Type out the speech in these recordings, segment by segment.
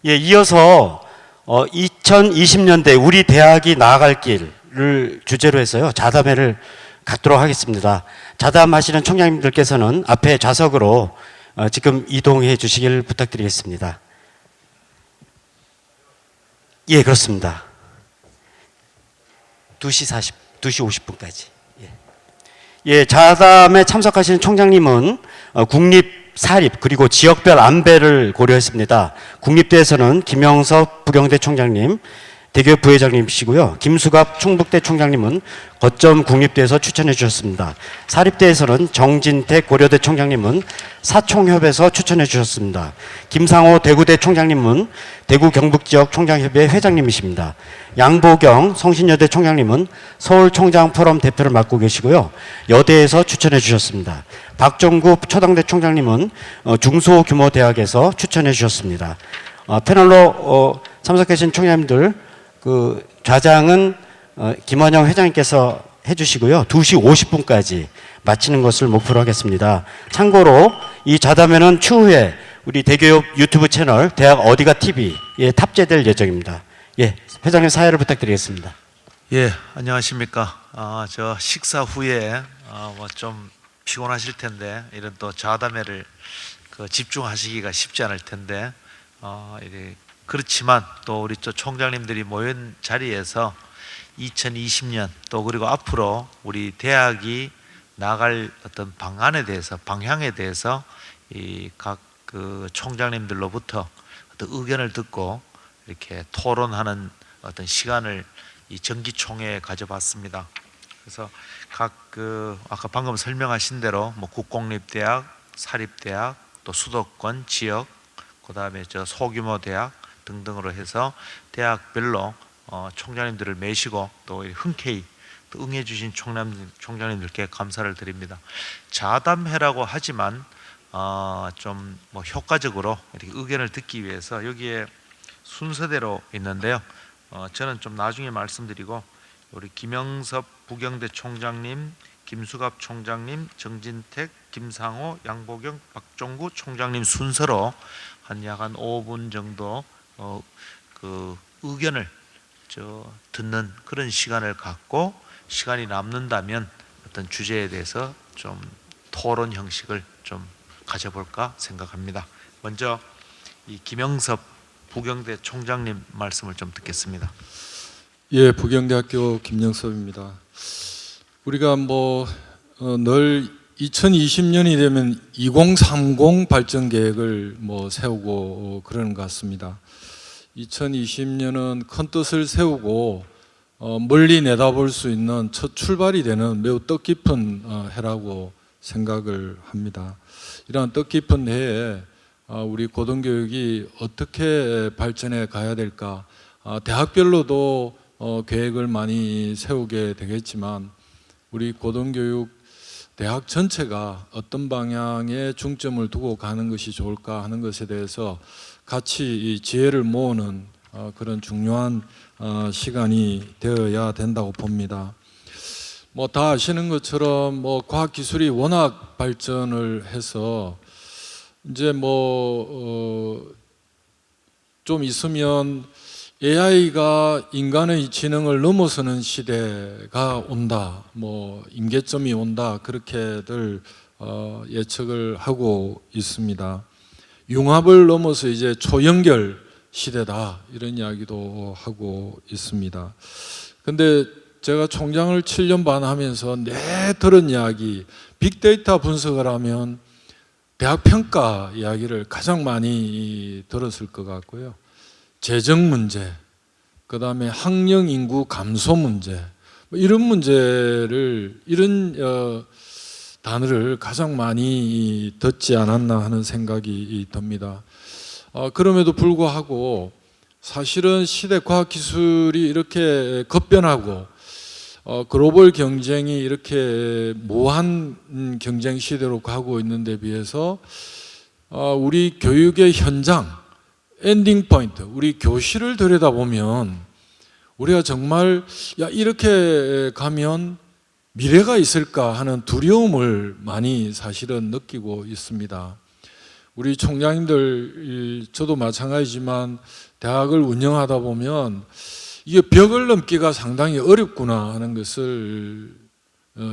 예, 이어서 2020년대 우리 대학이 나아갈 길을 주제로 해서요, 자담회를 갖도록 하겠습니다. 자담하시는 총장님들께서는 앞에 좌석으로 지금 이동해 주시길 부탁드리겠습니다. 예, 그렇습니다. 2시 50분까지. 예, 자담에 참석하시는 총장님은 국립 사립 그리고 지역별 안배를 고려했습니다. 국립대에서는 김영섭 부경대 총장님, 대교협 부회장님이시고요. 김수갑 충북대 총장님은 거점 국립대에서 추천해 주셨습니다. 사립대에서는 정진택 고려대 총장님은 사총협에서 추천해 주셨습니다. 김상호 대구대 총장님은 대구 경북지역 총장협의 회장님이십니다. 양보경 성신여대 총장님은 서울총장포럼 대표를 맡고 계시고요. 여대에서 추천해 주셨습니다. 박종구 초당대 총장님은 중소규모 대학에서 추천해 주셨습니다. 패널로 참석하신 총장님들, 그 좌장은 김원영 회장님께서 해주시고요. 2시 50분까지 마치는 것을 목표로 하겠습니다. 참고로 이 자담회는 추후에 우리 대교협 유튜브 채널 대학 어디가 TV에 탑재될 예정입니다. 예, 회장님 사회를 부탁드리겠습니다. 예, 안녕하십니까. 저 식사 후에 뭐 좀 피곤하실 텐데 이런 또 자담회를 집중하시기가 쉽지 않을 텐데 그렇지만 또 우리 또 총장님들이 모인 자리에서 2020년 또 그리고 앞으로 우리 대학이 나갈 어떤 방안에 대해서 방향에 대해서 이 각 그 총장님들로부터 어떤 의견을 듣고 이렇게 토론하는 어떤 시간을 이 정기총회에 가져봤습니다. 그래서 각 아까 방금 설명하신 대로 뭐 국공립대학, 사립대학, 또 수도권 지역, 그다음에 저 소규모 대학 등등으로 해서 대학별로 총장님들을 매시고 또 흔쾌히 또 응해주신 총장님들께 감사를 드립니다. 자담회라고 하지만 좀 뭐 효과적으로 이렇게 의견을 듣기 위해서 여기에 순서대로 있는데요. 저는 좀 나중에 말씀드리고 우리 김영섭 부경대 총장님, 김수갑 총장님, 정진택, 김상호, 양보경, 박종구 총장님 순서로 약 한 5분 정도 그 의견을 듣는 그런 시간을 갖고 시간이 남는다면 어떤 주제에 대해서 좀 토론 형식을 좀 가져볼까 생각합니다. 먼저 이 김영섭 부경대 총장님 말씀을 좀 듣겠습니다. 예, 부경대학교 김영섭입니다. 우리가 늘 2020년이 되면 2030 발전 계획을 세우고 그러는 것 같습니다. 2020년은 큰 뜻을 세우고 멀리 내다볼 수 있는 첫 출발이 되는 매우 뜻깊은 해라고 생각을 합니다. 이러한 뜻깊은 해에 우리 고등교육이 어떻게 발전해 가야 될까, 대학별로도 계획을 많이 세우게 되겠지만 우리 고등교육 대학 전체가 어떤 방향에 중점을 두고 가는 것이 좋을까 하는 것에 대해서 같이 이 지혜를 모으는 그런 중요한 시간이 되어야 된다고 봅니다. 다 아시는 것처럼 과학기술이 워낙 발전을 해서 이제 좀 있으면 AI가 인간의 지능을 넘어서는 시대가 온다, 임계점이 온다, 그렇게들 예측을 하고 있습니다. 융합을 넘어서 이제 초연결 시대다, 이런 이야기도 하고 있습니다. 근데 제가 총장을 7년 반 하면서 들은 이야기, 빅데이터 분석을 하면 대학 평가 이야기를 가장 많이 들었을 것 같고요. 재정 문제, 그 다음에 학령 인구 감소 문제, 이런 문제를, 이런 단어를 가장 많이 듣지 않았나 하는 생각이 듭니다. 그럼에도 불구하고 사실은 시대 과학기술이 이렇게 급변하고 글로벌 경쟁이 이렇게 무한 경쟁 시대로 가고 있는 데 비해서 우리 교육의 현장, 엔딩 포인트, 우리 교실을 들여다보면 우리가 정말 이렇게 가면 미래가 있을까 하는 두려움을 많이 사실은 느끼고 있습니다. 우리 총장님들, 저도 마찬가지지만 대학을 운영하다 보면 이게 벽을 넘기가 상당히 어렵구나 하는 것을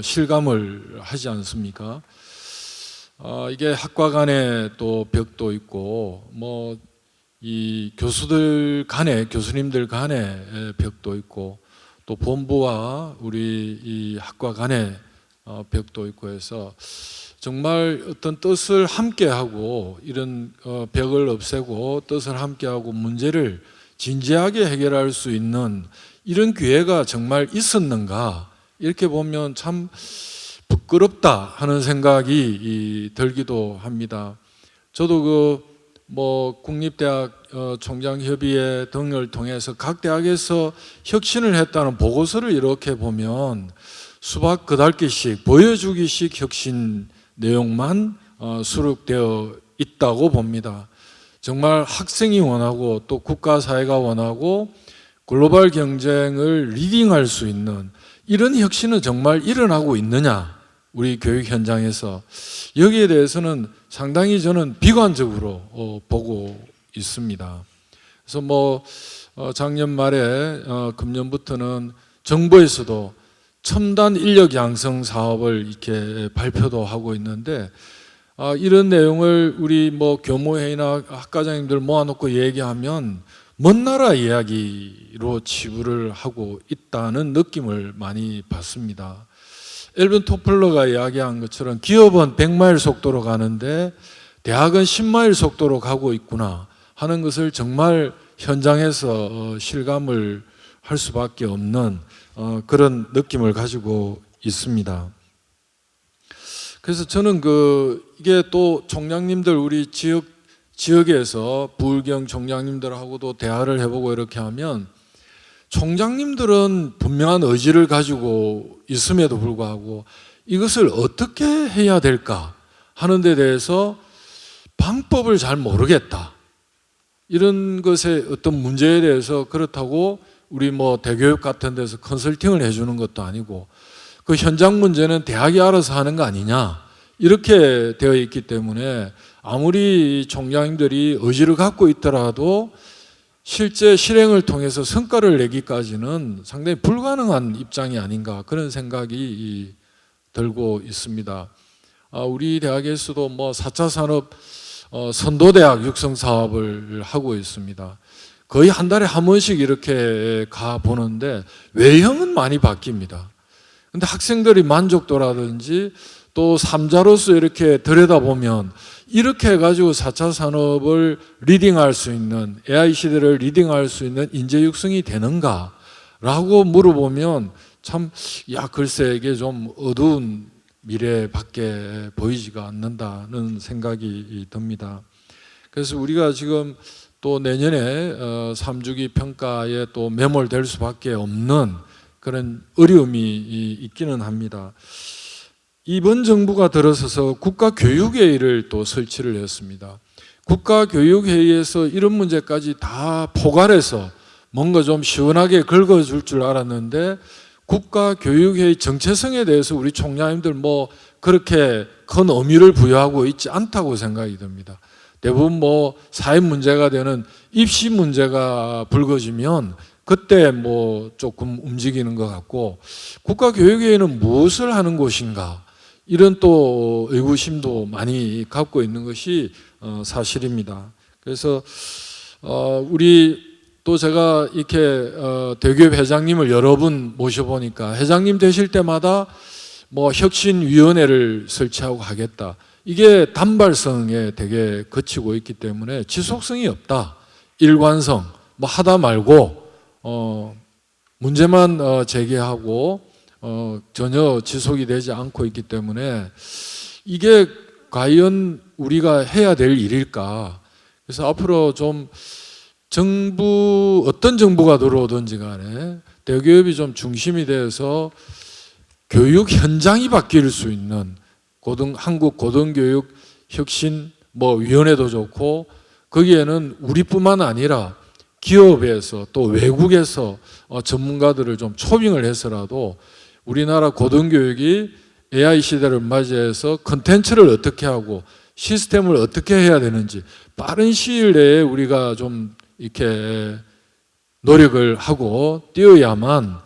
실감을 하지 않습니까? 이게 학과 간에 또 벽도 있고 뭐 이 교수들 간에, 교수님들 간에 벽도 있고 또 본부와 우리 이 학과 간에 벽도 있고 해서 정말 어떤 뜻을 함께하고 이런 벽을 없애고 뜻을 함께하고 문제를 진지하게 해결할 수 있는 이런 기회가 정말 있었는가, 이렇게 보면 참 부끄럽다 하는 생각이 들기도 합니다. 저도 국립대학 총장협의회 등을 통해서 각 대학에서 혁신을 했다는 보고서를 이렇게 보면 수박 그달기식 보여주기식 혁신 내용만 수록되어 있다고 봅니다. 정말 학생이 원하고 또 국가사회가 원하고 글로벌 경쟁을 리딩할 수 있는 이런 혁신은 정말 일어나고 있느냐, 우리 교육 현장에서. 여기에 대해서는 상당히 저는 비관적으로 보고 있습니다. 그래서 작년 말에 금년부터는 정부에서도 첨단 인력 양성 사업을 이렇게 발표도 하고 있는데, 이런 내용을 우리 교무회의나 학과장님들 모아놓고 얘기하면 먼 나라 이야기로 치부를 하고 있다는 느낌을 많이 받습니다. 엘빈 토플러가 이야기한 것처럼 기업은 100마일 속도로 가는데 대학은 10마일 속도로 가고 있구나 하는 것을 정말 현장에서 실감을 할 수밖에 없는 그런 느낌을 가지고 있습니다. 그래서 저는 이게 또 총장님들, 우리 지역에서 부울경 총장님들하고도 대화를 해보고 이렇게 하면 총장님들은 분명한 의지를 가지고 있음에도 불구하고 이것을 어떻게 해야 될까 하는 데 대해서 방법을 잘 모르겠다, 이런 것의 어떤 문제에 대해서, 그렇다고 우리 대교육 같은 데서 컨설팅을 해주는 것도 아니고 그 현장 문제는 대학이 알아서 하는 거 아니냐, 이렇게 되어 있기 때문에 아무리 총장님들이 의지를 갖고 있더라도 실제 실행을 통해서 성과를 내기까지는 상당히 불가능한 입장이 아닌가, 그런 생각이 들고 있습니다. 우리 대학에서도 4차 산업 선도대학 육성 사업을 하고 있습니다. 거의 한 달에 한 번씩 이렇게 가보는데 외형은 많이 바뀝니다. 근데 학생들이 만족도라든지 또 삼자로서 이렇게 들여다보면 이렇게 해가지고 4차 산업을 리딩할 수 있는, AI 시대를 리딩할 수 있는 인재 육성이 되는가? 라고 물어보면 참, 글쎄 이게 좀 어두운 미래밖에 보이지가 않는다는 생각이 듭니다. 그래서 우리가 지금 또 내년에 3주기 평가에 또 매몰될 수밖에 없는 그런 어려움이 있기는 합니다. 이번 정부가 들어서서 국가교육회의를 또 설치를 했습니다. 국가교육회의에서 이런 문제까지 다 포괄해서 뭔가 좀 시원하게 긁어줄 줄 알았는데 국가교육회의 정체성에 대해서 우리 총장님들 그렇게 큰 의미를 부여하고 있지 않다고 생각이 듭니다. 대부분 사회 문제가 되는 입시 문제가 불거지면 그때 조금 움직이는 것 같고, 국가교육회의는 무엇을 하는 곳인가, 이런 또 의구심도 많이 갖고 있는 것이 사실입니다. 그래서 우리 또 제가 이렇게 대교협 회장님을 여러 분 모셔보니까 회장님 되실 때마다 혁신위원회를 설치하고 하겠다, 이게 단발성에 되게 거치고 있기 때문에 지속성이 없다, 일관성, 하다 말고 문제만 제기하고 전혀 지속이 되지 않고 있기 때문에 이게 과연 우리가 해야 될 일일까. 그래서 앞으로 좀 정부, 어떤 정부가 들어오든지 간에 대교협이 좀 중심이 되어서 교육 현장이 바뀔 수 있는 한국 고등교육 혁신 위원회도 좋고, 거기에는 우리뿐만 아니라 기업에서 또 외국에서 전문가들을 좀 초빙을 해서라도 우리나라 고등교육이 AI 시대를 맞이해서 컨텐츠를 어떻게 하고 시스템을 어떻게 해야 되는지 빠른 시일 내에 우리가 좀 이렇게 노력을 하고 뛰어야만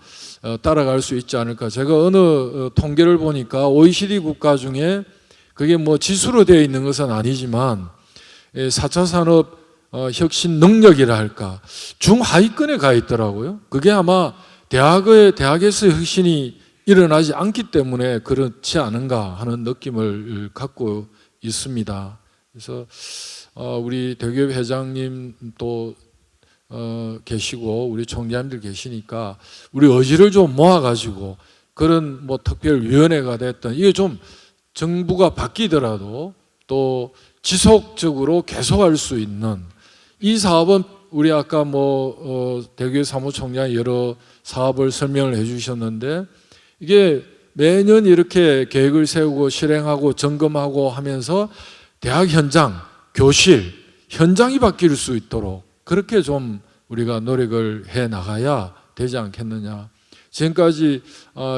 따라갈 수 있지 않을까. 제가 어느 통계를 보니까 OECD 국가 중에 그게 뭐 지수로 되어 있는 것은 아니지만 4차 산업 혁신 능력이라 할까 중하위권에 가 있더라고요. 그게 아마 대학에서 혁신이 일어나지 않기 때문에 그렇지 않은가 하는 느낌을 갖고 있습니다. 그래서 우리 대기업 회장님 또 계시고 우리 총재님들 계시니까 우리 의지를 좀 모아가지고 그런 뭐 특별위원회가 됐든 이게 좀 정부가 바뀌더라도 또 지속적으로 계속할 수 있는 이 사업은 우리 아까 대기업 사무총장이 여러 사업을 설명을 해주셨는데 이게 매년 이렇게 계획을 세우고 실행하고 점검하고 하면서 대학 현장, 교실, 현장이 바뀔 수 있도록 그렇게 좀 우리가 노력을 해 나가야 되지 않겠느냐. 지금까지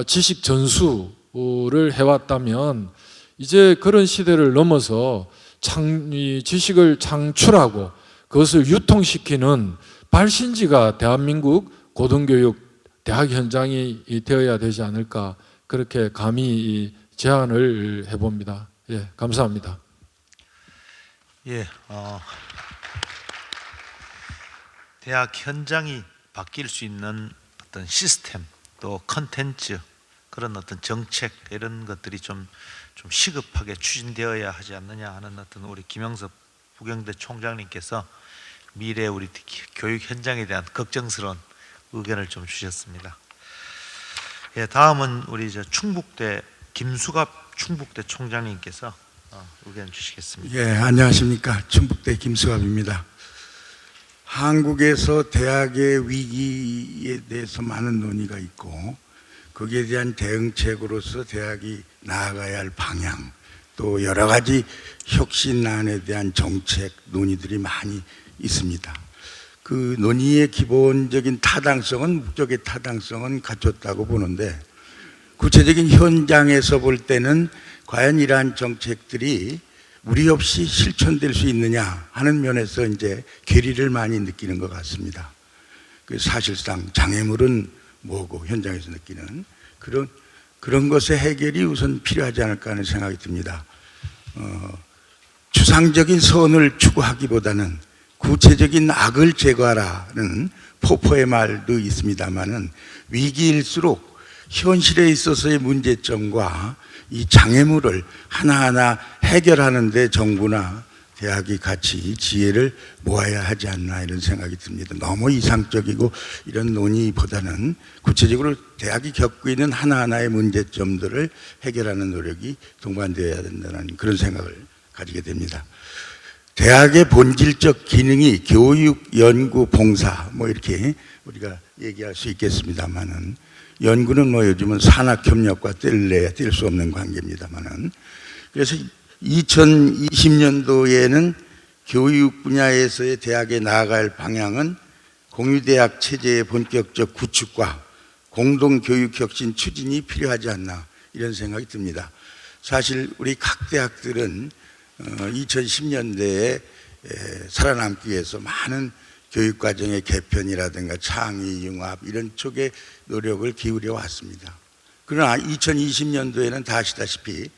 지식 전수를 해왔다면 이제 그런 시대를 넘어서 지식을 창출하고 그것을 유통시키는 발신지가 대한민국 고등교육 대학 현장이 되어야 되지 않을까 그렇게 감히 제안을 해봅니다. 예, 감사합니다. 예, 대학 현장이 바뀔 수 있는 어떤 시스템 또 컨텐츠 그런 어떤 정책 이런 것들이 좀 시급하게 추진되어야 하지 않느냐 하는 어떤 우리 김영섭 부경대 총장님께서 미래 우리 교육 현장에 대한 걱정스러운 의견을 좀 주셨습니다. 예, 다음은 우리 충북대 김수갑 충북대 총장님께서 의견 주시겠습니다. 예, 안녕하십니까. 충북대 김수갑입니다. 한국에서 대학의 위기에 대해서 많은 논의가 있고 거기에 대한 대응책으로서 대학이 나아가야 할 방향 또 여러 가지 혁신안에 대한 정책 논의들이 많이 있습니다. 그 논의의 기본적인 타당성은 목적의 타당성은 갖췄다고 보는데 구체적인 현장에서 볼 때는 과연 이러한 정책들이 우리 없이 실천될 수 있느냐 하는 면에서 이제 괴리를 많이 느끼는 것 같습니다. 그 사실상 장애물은 뭐고 현장에서 느끼는 그런 것의 해결이 우선 필요하지 않을까 하는 생각이 듭니다. 추상적인 선을 추구하기보다는 구체적인 악을 제거하라는 포포의 말도 있습니다만은 위기일수록 현실에 있어서의 문제점과 이 장애물을 하나하나 해결하는 데 정부나 대학이 같이 지혜를 모아야 하지 않나 이런 생각이 듭니다. 너무 이상적이고 이런 논의보다는 구체적으로 대학이 겪고 있는 하나하나의 문제점들을 해결하는 노력이 동반되어야 된다는 그런 생각을 가지게 됩니다. 대학의 본질적 기능이 교육, 연구, 봉사 뭐 이렇게 우리가 얘기할 수 있겠습니다만은 연구는 뭐 요즘은 산학협력과 뗄래야 뗄 수 없는 관계입니다만은 그래서 2020년도에는 교육 분야에서의 대학에 나아갈 방향은 공유대학 체제의 본격적 구축과 공동교육혁신 추진이 필요하지 않나 이런 생각이 듭니다. 사실 우리 각 대학들은 2010년대에 살아남기 위해서 많은 교육과정의 개편이라든가 창의, 융합 이런 쪽에 노력을 기울여 왔습니다. 그러나 2020년도에는 다 아시다시피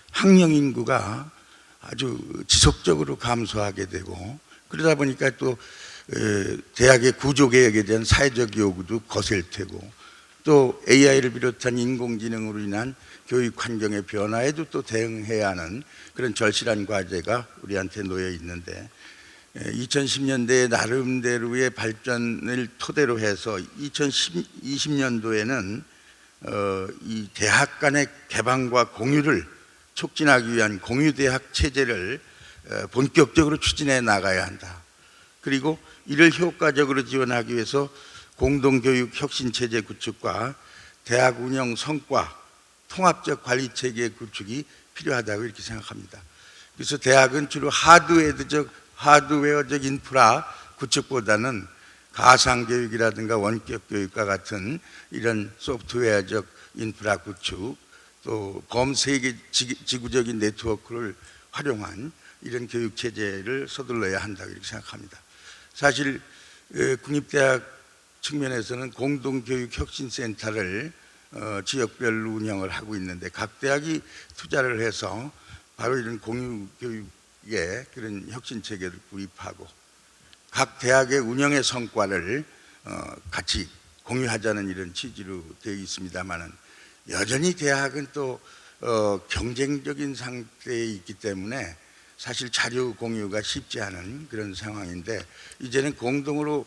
학령 인구가 아주 지속적으로 감소하게 되고 그러다 보니까 또 대학의 구조개혁에 대한 사회적 요구도 거셀 테고 또 AI를 비롯한 인공지능으로 인한 교육 환경의 변화에도 또 대응해야 하는 그런 절실한 과제가 우리한테 놓여 있는데 2010년대에 나름대로의 발전을 토대로 해서 2020년도에는 이 대학 간의 개방과 공유를 촉진하기 위한 공유대학 체제를 본격적으로 추진해 나가야 한다. 그리고 이를 효과적으로 지원하기 위해서 공동교육 혁신체제 구축과 대학 운영 성과 통합적 관리체계 구축이 필요하다고 이렇게 생각합니다. 그래서 대학은 주로 하드웨어적 인프라 구축보다는 가상교육이라든가 원격교육과 같은 이런 소프트웨어적 인프라 구축 또 범세계 지구적인 네트워크를 활용한 이런 교육 체제를 서둘러야 한다 이렇게 생각합니다. 사실 국립대학 측면에서는 공동교육혁신센터를 지역별로 운영을 하고 있는데 각 대학이 투자를 해서 바로 이런 공유교육의 그런 혁신 체계를 구입하고 각 대학의 운영의 성과를 같이 공유하자는 이런 취지로 되어 있습니다만은 여전히 대학은 또 경쟁적인 상태에 있기 때문에 사실 자료 공유가 쉽지 않은 그런 상황인데 이제는 공동으로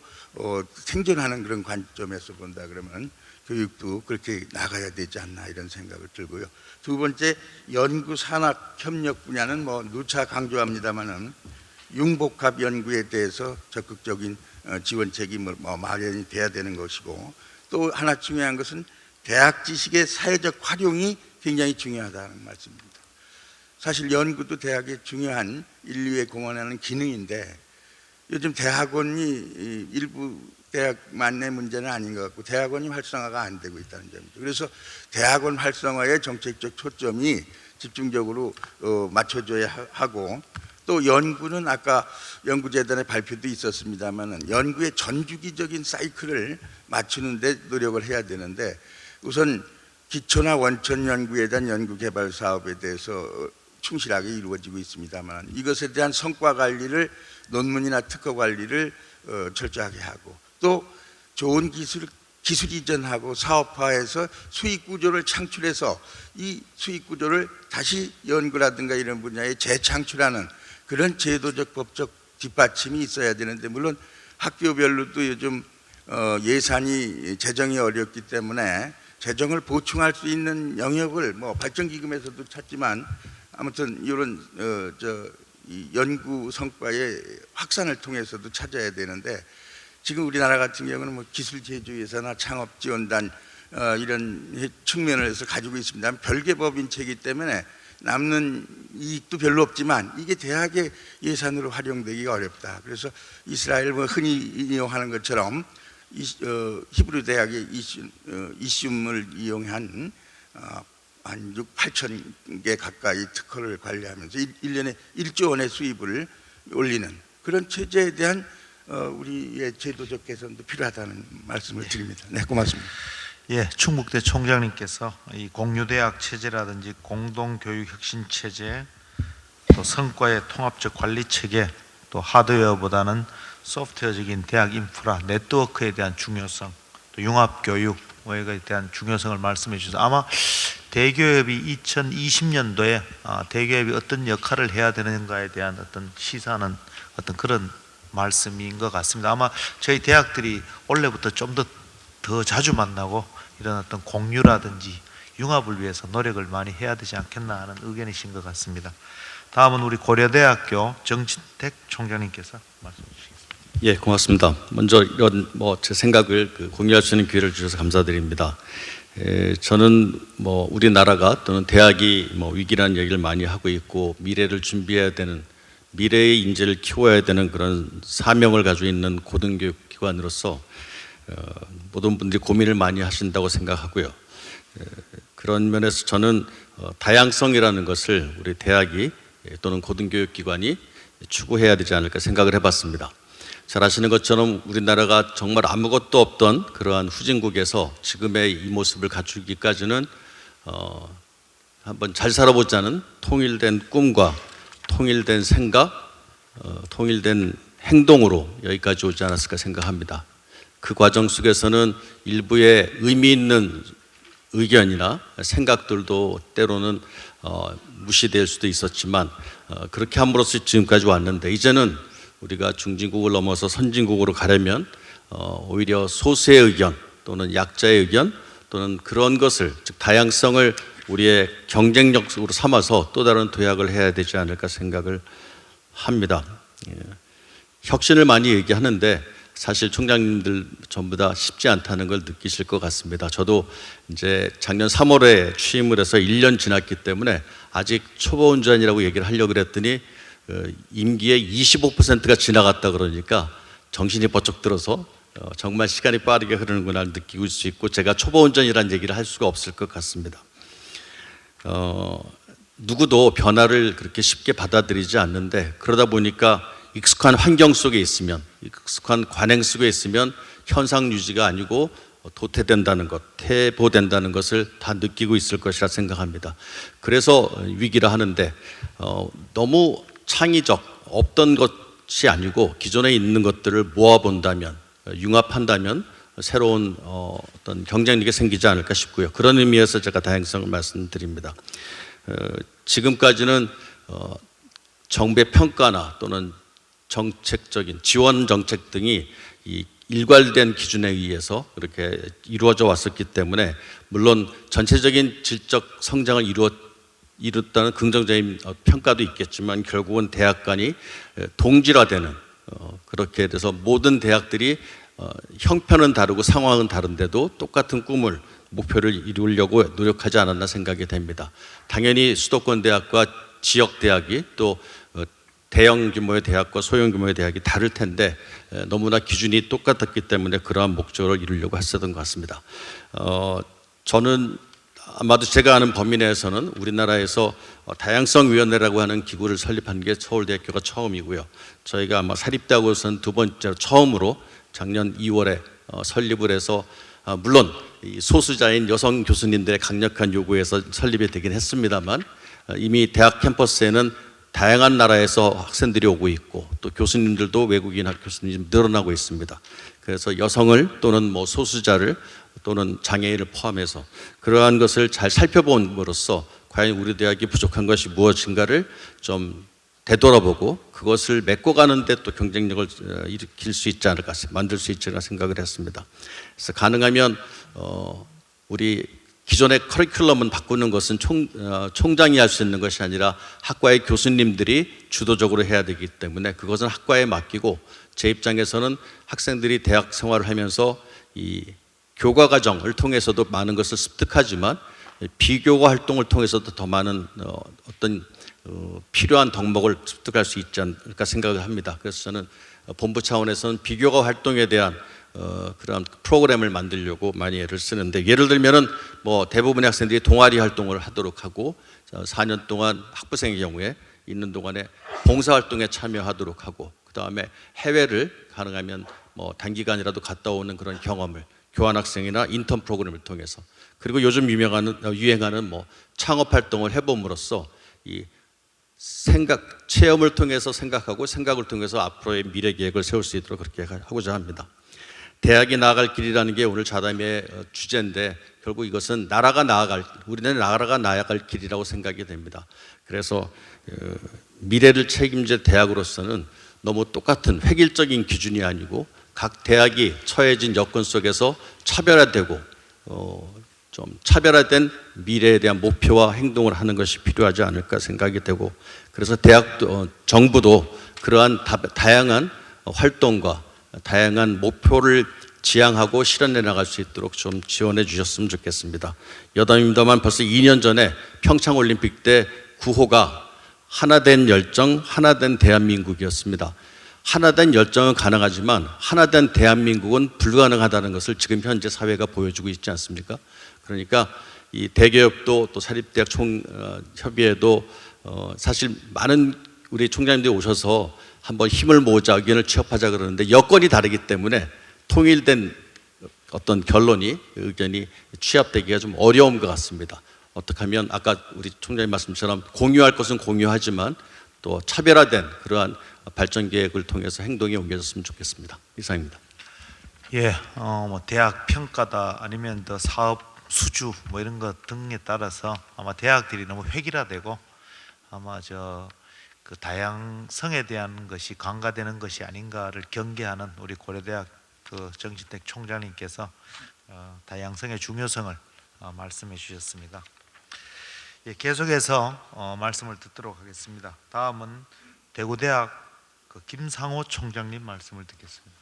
생존하는 그런 관점에서 본다 그러면 교육도 그렇게 나가야 되지 않나 이런 생각을 들고요. 두 번째, 연구 산학 협력 분야는 뭐 누차 강조합니다만은 융복합 연구에 대해서 적극적인 지원책이 마련이 돼야 되는 것이고, 또 하나 중요한 것은 대학 지식의 사회적 활용이 굉장히 중요하다는 말씀입니다. 사실 연구도 대학의 중요한 인류에 공헌하는 기능인데 요즘 대학원이 일부 대학만의 문제는 아닌 것 같고 대학원이 활성화가 안 되고 있다는 점이죠. 그래서 대학원 활성화의 정책적 초점이 집중적으로 맞춰줘야 하고, 또 연구는 아까 연구재단의 발표도 있었습니다만 연구의 전주기적인 사이클을 맞추는 데 노력을 해야 되는데 우선 기초나 원천 연구에 대한 연구개발 사업에 대해서 충실하게 이루어지고 있습니다만 이것에 대한 성과 관리를 논문이나 특허 관리를 철저하게 하고, 또 좋은 기술 이전하고 사업화해서 수익 구조를 창출해서 이 수익 구조를 다시 연구라든가 이런 분야에 재창출하는 그런 제도적 법적 뒷받침이 있어야 되는데, 물론 학교별로도 요즘 예산이 재정이 어렵기 때문에 재정을 보충할 수 있는 영역을 뭐 발전기금에서도 찾지만 아무튼 이런 이 연구 성과의 확산을 통해서도 찾아야 되는데, 지금 우리나라 같은 경우는 뭐 기술 제조회사나 창업 지원단 이런 측면을 해서 가지고 있습니다. 별개 법인체이기 때문에 남는 이익도 별로 없지만 이게 대학의 예산으로 활용되기가 어렵다. 그래서 이스라엘 뭐 흔히 인용하는 것처럼 히브리 대학의 이시움을 이용한 한 6, 8천 개 가까이 특허를 관리하면서 1년에 1조 원의 수입을 올리는 그런 체제에 대한 우리의 제도적 개선도 필요하다는 말씀을 드립니다. 네, 고맙습니다. 예, 충북대 총장님께서 이 공유대학 체제라든지 공동교육혁신 체제, 또 성과의 통합적 관리 체계, 또 하드웨어보다는 소프트웨어적인 대학 인프라, 네트워크에 대한 중요성, 또 융합교육에 대한 중요성을 말씀해 주셔서 아마 대교협이 2020년도에 대교협이 어떤 역할을 해야 되는가에 대한 어떤 시사는 어떤 그런 말씀인 것 같습니다. 아마 저희 대학들이 올해부터 좀 더 자주 만나고 이런 어떤 공유라든지 융합을 위해서 노력을 많이 해야 되지 않겠나 하는 의견이신 것 같습니다. 다음은 우리 고려대학교 정진택 총장님께서 말씀해 주시겠습니다. 예, 고맙습니다. 먼저 이런 제 생각을 공유할 수 있는 기회를 주셔서 감사드립니다. 저는 우리나라가 또는 대학이 위기라는 얘기를 많이 하고 있고 미래를 준비해야 되는, 미래의 인재를 키워야 되는 그런 사명을 가지고 있는 고등교육 기관으로서 모든 분들이 고민을 많이 하신다고 생각하고요. 그런 면에서 저는 다양성이라는 것을 우리 대학이 또는 고등교육 기관이 추구해야 되지 않을까 생각을 해봤습니다. 잘 아시는 것처럼 우리나라가 정말 아무것도 없던 그러한 후진국에서 지금의 이 모습을 갖추기까지는 한번 잘 살아보자는 통일된 꿈과 통일된 생각, 통일된 행동으로 여기까지 오지 않았을까 생각합니다. 그 과정 속에서는 일부의 의미 있는 의견이나 생각들도 때로는 무시될 수도 있었지만 그렇게 함으로써 지금까지 왔는데, 이제는 우리가 중진국을 넘어서 선진국으로 가려면 오히려 소수의 의견 또는 약자의 의견 또는 그런 것을, 즉 다양성을 우리의 경쟁력으로 삼아서 또 다른 도약을 해야 되지 않을까 생각을 합니다. 혁신을 많이 얘기하는데 사실 총장님들 전부 다 쉽지 않다는 걸 느끼실 것 같습니다. 저도 이제 작년 3월에 취임을 해서 1년 지났기 때문에 아직 초보 운전이라고 얘기를 하려고 그랬더니 임기의 25%가 지나갔다 그러니까 정신이 번쩍 들어서 정말 시간이 빠르게 흐르는구나 느끼고 있을 수 있고, 제가 초보 운전이라는 얘기를 할 수가 없을 것 같습니다. 누구도 변화를 그렇게 쉽게 받아들이지 않는데 그러다 보니까 익숙한 환경 속에 있으면 익숙한 관행 속에 있으면 현상 유지가 아니고 도태된다는 것, 퇴보된다는 것을 다 느끼고 있을 것이라 생각합니다. 그래서 위기라 하는데 너무 창의적, 없던 것이 아니고 기존에 있는 것들을 모아본다면, 융합한다면 새로운 어떤 경쟁력이 생기지 않을까 싶고요. 그런 의미에서 제가 다양성을 말씀드립니다. 지금까지는 정부의 평가나 또는 정책적인 지원 정책 등이 이 일괄된 기준에 의해서 그렇게 이루어져 왔었기 때문에 물론 전체적인 질적 성장을 이뤘다는 긍정적인 평가도 있겠지만 결국은 대학 간이 동질화되는 그렇게 돼서 모든 대학들이 형편은 다르고 상황은 다른데도 똑같은 꿈을 목표를 이루려고 노력하지 않았나 생각이 됩니다. 당연히 수도권 대학과 지역 대학이 또 대형 규모의 대학과 소형 규모의 대학이 다를 텐데 너무나 기준이 똑같았기 때문에 그러한 목적을 이루려고 했었던 것 같습니다. 저는 아마도 제가 아는 범위 내에서는 우리나라에서 다양성위원회라고 하는 기구를 설립한 게 서울대학교가 처음이고요. 저희가 아마 사립대학으로서는 두 번째로 처음으로 작년 2월에 설립을 해서 물론 이 소수자인 여성 교수님들의 강력한 요구에서 설립이 되긴 했습니다만 이미 대학 캠퍼스에는 다양한 나라에서 학생들이 오고 있고 또 교수님들도 외국인 교수님이 늘어나고 있습니다. 그래서 여성을 또는 뭐 소수자를 또는 장애인을 포함해서 그러한 것을 잘 살펴봄으로써 과연 우리 대학이 부족한 것이 무엇인가를 좀 되돌아보고 그것을 메꿔가는 데 또 경쟁력을 일으킬 수 있지 않을까, 만들 수 있지 않을까 생각을 했습니다. 그래서 가능하면 우리 기존의 커리큘럼은 바꾸는 것은 총장이 할 수 있는 것이 아니라 학과의 교수님들이 주도적으로 해야 되기 때문에 그것은 학과에 맡기고 제 입장에서는 학생들이 대학 생활을 하면서 이 교과 과정을 통해서도 많은 것을 습득하지만 비교과 활동을 통해서도 더 많은 어떤 필요한 덕목을 습득할 수 있지 않을까 생각을 합니다. 그래서 저는 본부 차원에서는 비교과 활동에 대한 그런 프로그램을 만들려고 많이 애를 쓰는데 예를 들면은 뭐 대부분의 학생들이 동아리 활동을 하도록 하고 4년 동안 학부생의 경우에 있는 동안에 봉사활동에 참여하도록 하고 그 다음에 해외를 가능하면 뭐 단기간이라도 갔다 오는 그런 경험을 교환학생이나 인턴 프로그램을 통해서 그리고 요즘 유행하는 뭐 창업 활동을 해봄으로써 이 체험을 통해서 생각하고 생각을 통해서 앞으로의 미래 계획을 세울 수 있도록 그렇게 하고자 합니다. 대학이 나아갈 길이라는 게 오늘 자담의 주제인데 결국 이것은 우리는 나라가 나아갈 길이라고 생각이 됩니다. 그래서 미래를 책임질 대학으로서는 너무 똑같은 획일적인 기준이 아니고 각 대학이 처해진 여건 속에서 차별화되고 좀 차별화된 미래에 대한 목표와 행동을 하는 것이 필요하지 않을까 생각이 되고 그래서 대학도 정부도 그러한 다양한 활동과 다양한 목표를 지향하고 실현해 나갈 수 있도록 좀 지원해 주셨으면 좋겠습니다. 여담입니다만 벌써 2년 전에 평창올림픽 때 구호가 하나된 열정, 하나된 대한민국이었습니다. 하나된 열정은 가능하지만 하나된 대한민국은 불가능하다는 것을 지금 현재 사회가 보여주고 있지 않습니까? 그러니까 이 대기업도 또 사립대학 총협의회도 사실 많은 우리 총장님들이 오셔서 한번 힘을 모으자 의견을 취합하자 그러는데 여건이 다르기 때문에 통일된 어떤 의견이 취합되기가 좀 어려운 것 같습니다. 어떻게 하면 아까 우리 총장님 말씀처럼 공유할 것은 공유하지만 또 차별화된 그러한 발전 계획을 통해서 행동에 옮겨졌으면 좋겠습니다. 이상입니다. 예, 뭐 대학 평가다 아니면 더 사업 수주 뭐 이런 것 등에 따라서 아마 대학들이 너무 획일화되고 아마 그 다양성에 대한 것이 강화되는 것이 아닌가를 경계하는 우리 고려대학 그 정진택 총장님께서 다양성의 중요성을 말씀해 주셨습니다. 예, 계속해서 말씀을 듣도록 하겠습니다. 다음은 대구대학 그 김상호 총장님 말씀을 듣겠습니다.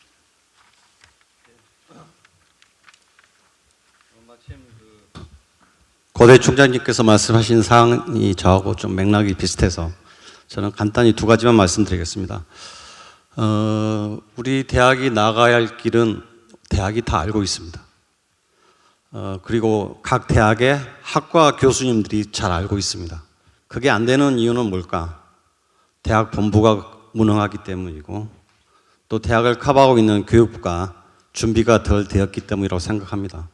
고대 총장님께서 말씀하신 사항이 저하고 좀 맥락이 비슷해서 저는 간단히 두 가지만 말씀드리겠습니다. 우리 대학이 나가야 할 길은 대학이 다 알고 있습니다. 그리고 각 대학의 학과 교수님들이 잘 알고 있습니다. 그게 안 되는 이유는 뭘까? 대학 본부가 무능하기 때문이고 또 대학을 커버하고 있는 교육부가 준비가 덜 되었기 때문이라고 생각합니다.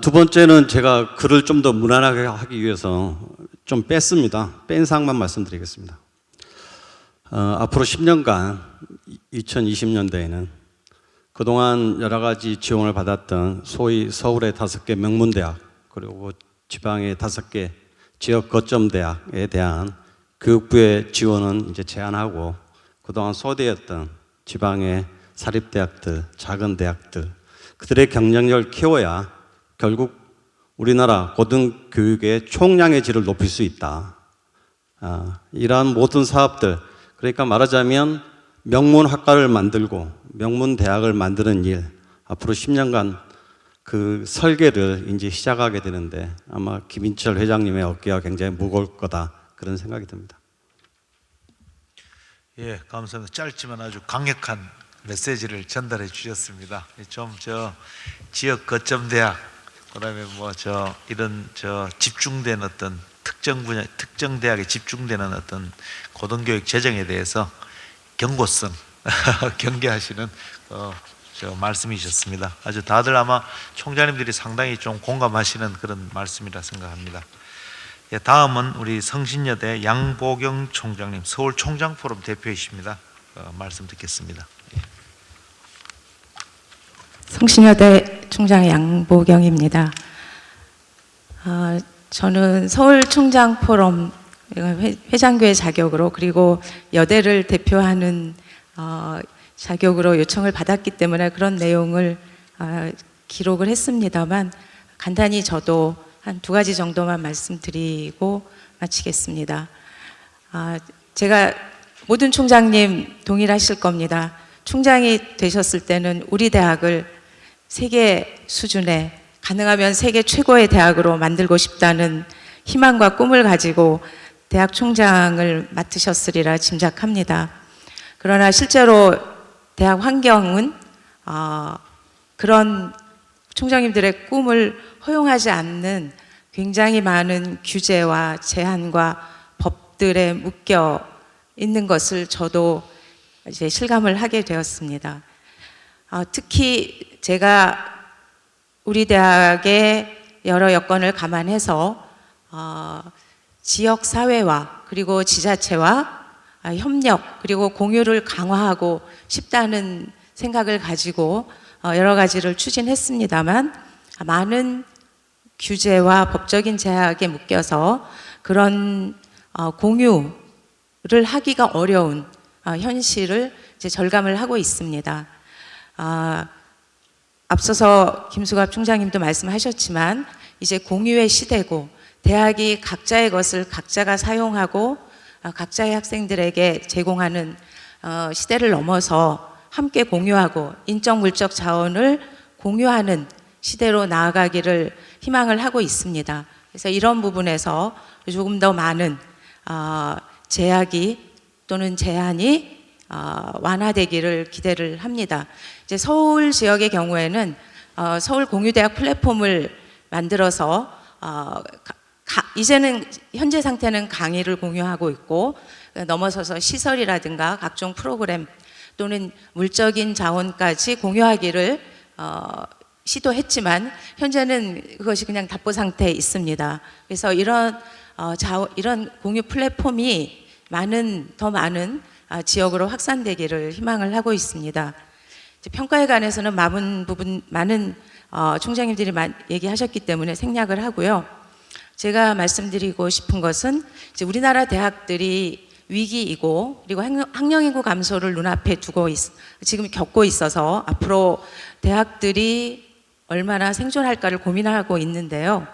두 번째는 제가 글을 좀 더 무난하게 하기 위해서 좀 뺐습니다. 뺀 사항만 말씀드리겠습니다. 앞으로 10년간 2020년대에는 그동안 여러 가지 지원을 받았던 소위 서울의 5개 명문대학 그리고 지방의 5개 지역 거점 대학에 대한 교육부의 지원은 이제 제한하고 그동안 소대였던 지방의 사립대학들, 작은 대학들 그들의 경쟁력을 키워야 결국 우리나라 고등교육의 총량의 질을 높일 수 있다. 이러한 모든 사업들, 그러니까 말하자면 명문학과를 만들고 명문대학을 만드는 일, 앞으로 10년간 그 설계를 이제 시작하게 되는데 아마 김인철 회장님의 어깨가 굉장히 무거울 거다 그런 생각이 듭니다. 예, 감사합니다. 짧지만 아주 강력한 메시지를 전달해 주셨습니다. 좀 지역 거점 대학 그다음에 이런 집중된 어떤 특정 분야, 특정 대학에 집중되는 어떤 고등교육 재정에 대해서 경고성 경계하시는 말씀이셨습니다. 아주 다들 아마 총장님들이 상당히 좀 공감하시는 그런 말씀이라 생각합니다. 예, 다음은 우리 성신여대 양보경 총장님, 서울 총장포럼 대표이십니다. 말씀 듣겠습니다. 예. 성신여대 총장 양보경입니다. 저는 서울 총장포럼 회장교회 자격으로 그리고 여대를 대표하는 자격으로 요청을 받았기 때문에 그런 내용을 기록을 했습니다만 간단히 저도 한 2가지 정도만 말씀드리고 마치겠습니다. 제가 모든 총장님 동일하실 겁니다. 총장이 되셨을 때는 우리 대학을 세계 수준의 가능하면 세계 최고의 대학으로 만들고 싶다는 희망과 꿈을 가지고 대학 총장을 맡으셨으리라 짐작합니다. 그러나 실제로 대학 환경은 그런 총장님들의 꿈을 허용하지 않는 굉장히 많은 규제와 제한과 법들에 묶여 있는 것을 저도 이제 실감을 하게 되었습니다. 특히 제가 우리 대학의 여러 여건을 감안해서 지역 사회와 그리고 지자체와 협력 그리고 공유를 강화하고 싶다는 생각을 가지고 여러 가지를 추진했습니다만 많은 규제와 법적인 제약에 묶여서 그런 공유를 하기가 어려운 현실을 이제 절감을 하고 있습니다. 앞서서 김수갑 총장님도 말씀하셨지만 이제 공유의 시대고 대학이 각자의 것을 각자가 사용하고 각자의 학생들에게 제공하는 시대를 넘어서 함께 공유하고 인적 물적 자원을 공유하는 시대로 나아가기를 희망을 하고 있습니다. 그래서 이런 부분에서 조금 더 많은 제약이 또는 제한이 완화되기를 기대를 합니다. 이제 서울 지역의 경우에는 서울 공유대학 플랫폼을 만들어서 이제는 현재 상태는 강의를 공유하고 있고 넘어서서 시설이라든가 각종 프로그램 또는 물적인 자원까지 공유하기를 시도했지만 현재는 그것이 그냥 답보 상태에 있습니다. 그래서 이런 공유 플랫폼이 더 많은 지역으로 확산되기를 희망을 하고 있습니다. 평가에 관해서는 많은 총장님들이 얘기하셨기 때문에 생략을 하고요. 제가 말씀드리고 싶은 것은 이제 우리나라 대학들이 위기이고 그리고 학령인구 감소를 눈앞에 두고 지금 겪고 있어서 앞으로 대학들이 얼마나 생존할까를 고민하고 있는데요.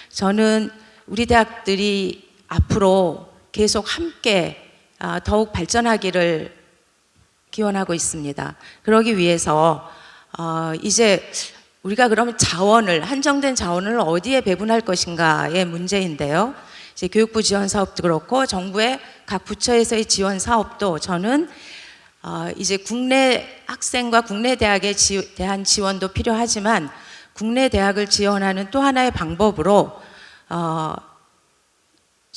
저는 우리 대학들이 앞으로 계속 함께 더욱 발전하기를 기원하고 있습니다. 그러기 위해서 이제 우리가 그러면 한정된 자원을 어디에 배분할 것인가의 문제인데요. 이제 교육부 지원 사업도 그렇고 정부의 각 부처에서의 지원 사업도 저는 이제 국내 학생과 국내 대학에 대한 지원도 필요하지만 국내 대학을 지원하는 또 하나의 방법으로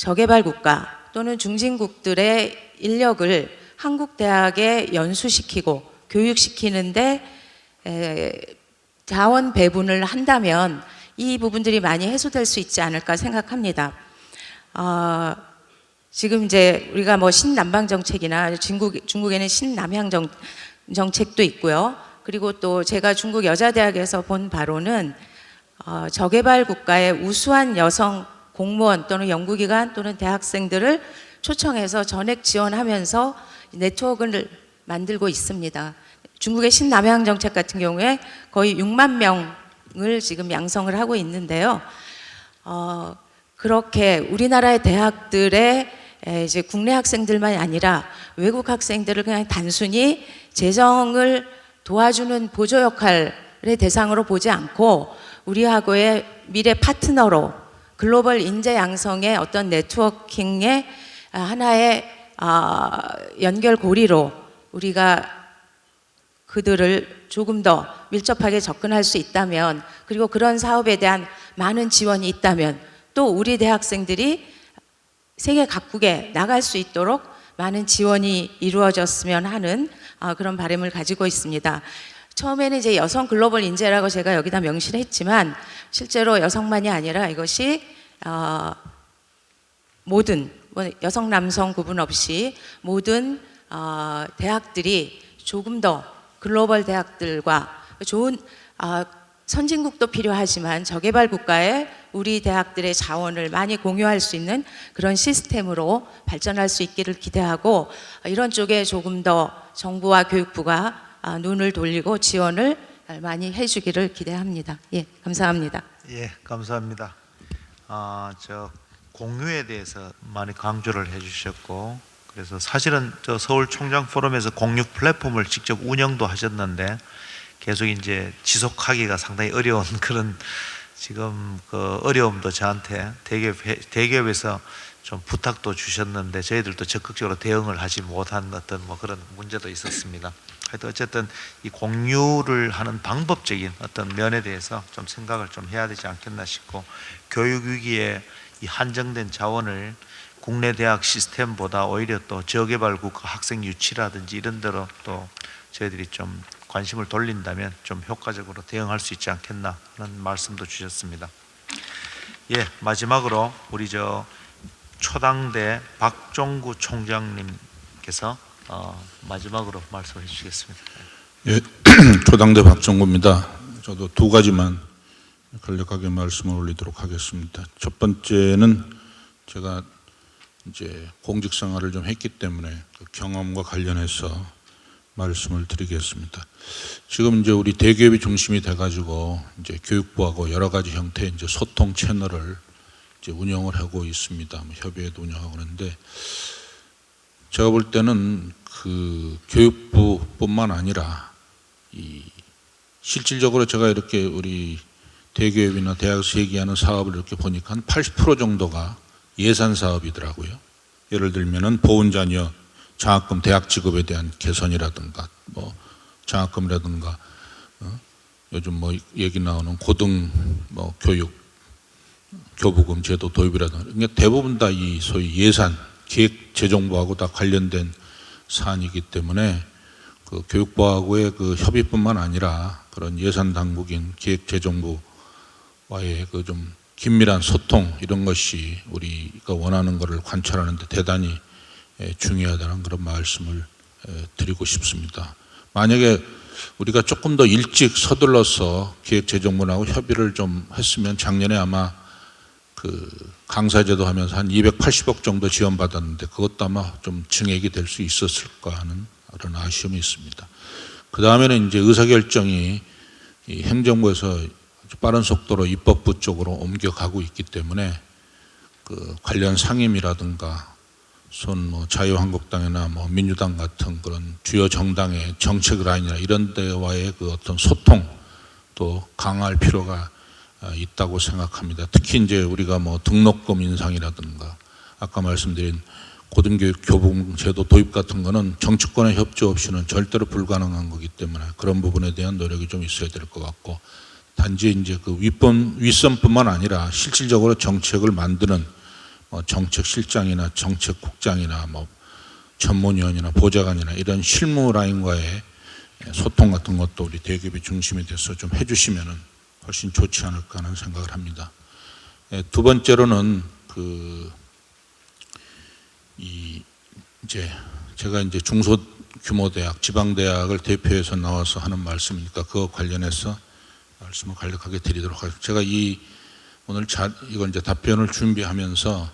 저개발 국가 또는 중진국들의 인력을 한국 대학에 연수시키고 교육시키는데 자원 배분을 한다면 이 부분들이 많이 해소될 수 있지 않을까 생각합니다. 지금 이제 우리가 뭐 신남방 정책이나 중국에는 신남향 정책도 있고요. 그리고 또 제가 중국 여자대학에서 본 바로는 저개발 국가의 우수한 여성 공무원 또는 연구기관 또는 대학생들을 초청해서 전액 지원하면서 네트워크를 만들고 있습니다. 중국의 신남향 정책 같은 경우에 거의 6만 명을 지금 양성을 하고 있는데요. 그렇게 우리나라의 대학들의 이제 국내 학생들만이 아니라 외국 학생들을 그냥 단순히 재정을 도와주는 보조 역할의 대상으로 보지 않고 우리하고의 미래 파트너로 글로벌 인재 양성의 어떤 네트워킹의 하나의 연결고리로 우리가 그들을 조금 더 밀접하게 접근할 수 있다면, 그리고 그런 사업에 대한 많은 지원이 있다면 또 우리 대학생들이 세계 각국에 나갈 수 있도록 많은 지원이 이루어졌으면 하는 그런 바람을 가지고 있습니다. 처음에는 이제 여성 글로벌 인재라고 제가 여기다 명시를 했지만 실제로 여성만이 아니라 이것이 모든 여성 남성 구분 없이 모든 대학들이 조금 더 글로벌 대학들과 좋은 선진국도 필요하지만 저개발 국가에 우리 대학들의 자원을 많이 공유할 수 있는 그런 시스템으로 발전할 수 있기를 기대하고, 이런 쪽에 조금 더 정부와 교육부가 눈을 돌리고 지원을 많이 해주기를 기대합니다. 예, 감사합니다. 예, 감사합니다. 저 공유에 대해서 많이 강조를 해주셨고, 그래서 사실은 저 서울 총장 포럼에서 공유 플랫폼을 직접 운영도 하셨는데 계속 이제 지속하기가 상당히 어려운 그런 지금 그 어려움도 저한테 대기업에서 좀 부탁도 주셨는데 저희들도 적극적으로 대응을 하지 못한 어떤 뭐 그런 문제도 있었습니다. 하여튼 어쨌든 이 공유를 하는 방법적인 어떤 면에 대해서 좀 생각을 좀 해야 되지 않겠나 싶고, 교육 위기에 이 한정된 자원을 국내 대학 시스템보다 오히려 또 저개발국 학생 유치라든지 이런 데로 또 저희들이 좀 관심을 돌린다면 좀 효과적으로 대응할 수 있지 않겠나 하는 말씀도 주셨습니다. 예, 마지막으로 우리 저 초당대 박종구 총장님께서 마지막으로 말씀해 주시겠습니다. 예, 초당대 박종구입니다. 저도 두 가지만 간략하게 말씀을 올리도록 하겠습니다. 첫 번째는 제가 이제 공직 생활을 좀 했기 때문에 그 경험과 관련해서 말씀을 드리겠습니다. 지금 이제 우리 대기업이 중심이 돼가지고 이제 교육부하고 여러 가지 형태의 이제 소통 채널을 이제 운영을 하고 있습니다. 협의회도 운영하고 그러는데, 제가 볼 때는 그 교육부뿐만 아니라 이 실질적으로 제가 이렇게 우리 대기업이나 대학에서 얘기하는 사업을 이렇게 보니까 한 80% 정도가 예산 사업이더라고요. 예를 들면은 보훈자녀 장학금 대학 지급에 대한 개선이라든가 뭐 장학금이라든가 요즘 뭐 얘기 나오는 고등 뭐 교육 교부금 제도 도입이라든가, 그러니까 대부분 다 이 소위 예산 기획재정부하고 다 관련된 사안이기 때문에 그 교육부하고의 그 협의뿐만 아니라 그런 예산 당국인 기획재정부와의 그 좀 긴밀한 소통, 이런 것이 우리가 원하는 것을 관찰하는데 대단히 중요하다는 그런 말씀을 드리고 싶습니다. 만약에 우리가 조금 더 일찍 서둘러서 기획재정부하고 협의를 좀 했으면 작년에 아마 그 강사제도 하면서 한 280억 정도 지원받았는데 그것도 아마 좀 증액이 될 수 있었을까 하는 그런 아쉬움이 있습니다. 그 다음에는 이제 의사결정이 이 행정부에서 빠른 속도로 입법부 쪽으로 옮겨가고 있기 때문에 그 관련 상임이라든가 손 뭐 자유한국당이나 뭐 민주당 같은 그런 주요 정당의 정책 라인이나 이런 데와의 그 어떤 소통도 강화할 필요가 있다고 생각합니다. 특히 이제 우리가 뭐 등록금 인상이라든가 아까 말씀드린 고등교육 교부금 제도 도입 같은 거는 정치권의 협조 없이는 절대로 불가능한 거기 때문에 그런 부분에 대한 노력이 좀 있어야 될 것 같고, 단지 이제 그 윗선뿐만 아니라 실질적으로 정책을 만드는 정책실장이나 정책국장이나 뭐 전문위원이나 보좌관이나 이런 실무 라인과의 소통 같은 것도 우리 대기업이 중심이 돼서 좀 해주시면은 훨씬 좋지 않을까 하는 생각을 합니다. 두 번째로는 이제 제가 이제 중소규모 대학, 지방대학을 대표해서 나와서 하는 말씀이니까 그거 관련해서 말씀을 간략하게 드리도록 하겠습니다. 제가 오늘 이걸 이제 답변을 준비하면서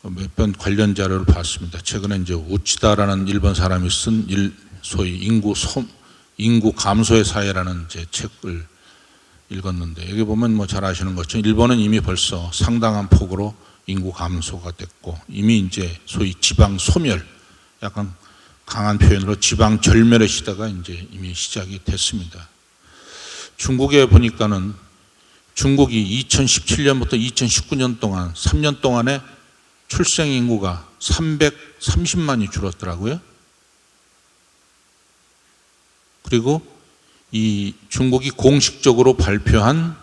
몇 번 관련 자료를 봤습니다. 최근에 이제 우치다라는 일본 사람이 쓴 소위 인구 감소의 사회라는 제 책을 읽었는데 여기 보면 뭐 잘 아시는 것처럼 일본은 이미 벌써 상당한 폭으로 인구 감소가 됐고 이미 이제 소위 지방 소멸, 약간 강한 표현으로 지방 절멸의 시대가 이제 이미 시작이 됐습니다. 중국에 보니까는 중국이 2017년부터 2019년 동안 3년 동안에 출생 인구가 330만이 줄었더라고요. 그리고 이 중국이 공식적으로 발표한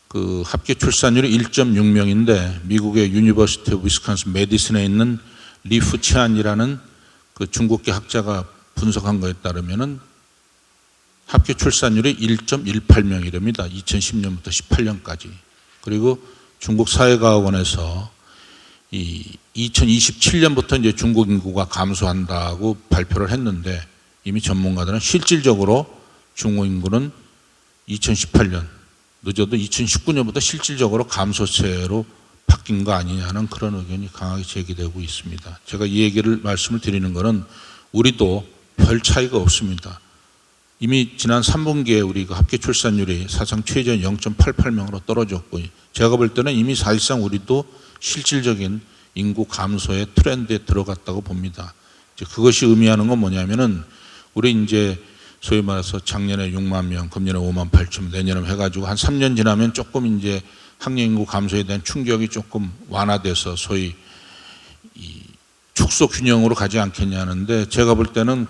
그 합계 출산율이 1.6명인데 미국의 유니버시티 오브 위스콘신 메디슨에 있는 리프치안이라는 그 중국계 학자가 분석한 거에 따르면은 합계 출산율이 1.18명이랍니다. 2010년부터 18년까지. 그리고 중국 사회과학원에서 이 2027년부터 이제 중국 인구가 감소한다고 발표를 했는데 이미 전문가들은 실질적으로 중국 인구는 2018년 늦어도 2019년부터 실질적으로 감소세로 바뀐 거 아니냐는 그런 의견이 강하게 제기되고 있습니다. 제가 이 얘기를 말씀을 드리는 것은 우리도 별 차이가 없습니다. 이미 지난 3분기에 우리 그 합계 출산율이 사상 최저 0.88명으로 떨어졌고 제가 볼 때는 이미 사실상 우리도 실질적인 인구 감소의 트렌드에 들어갔다고 봅니다. 이제 그것이 의미하는 건 뭐냐면은 우리 이제 소위 말해서 작년에 6만 명, 금년에 5만 8천, 내년에 해가지고 한 3년 지나면 조금 이제 학령 인구 감소에 대한 충격이 조금 완화돼서 소위 이 축소 균형으로 가지 않겠냐는데 제가 볼 때는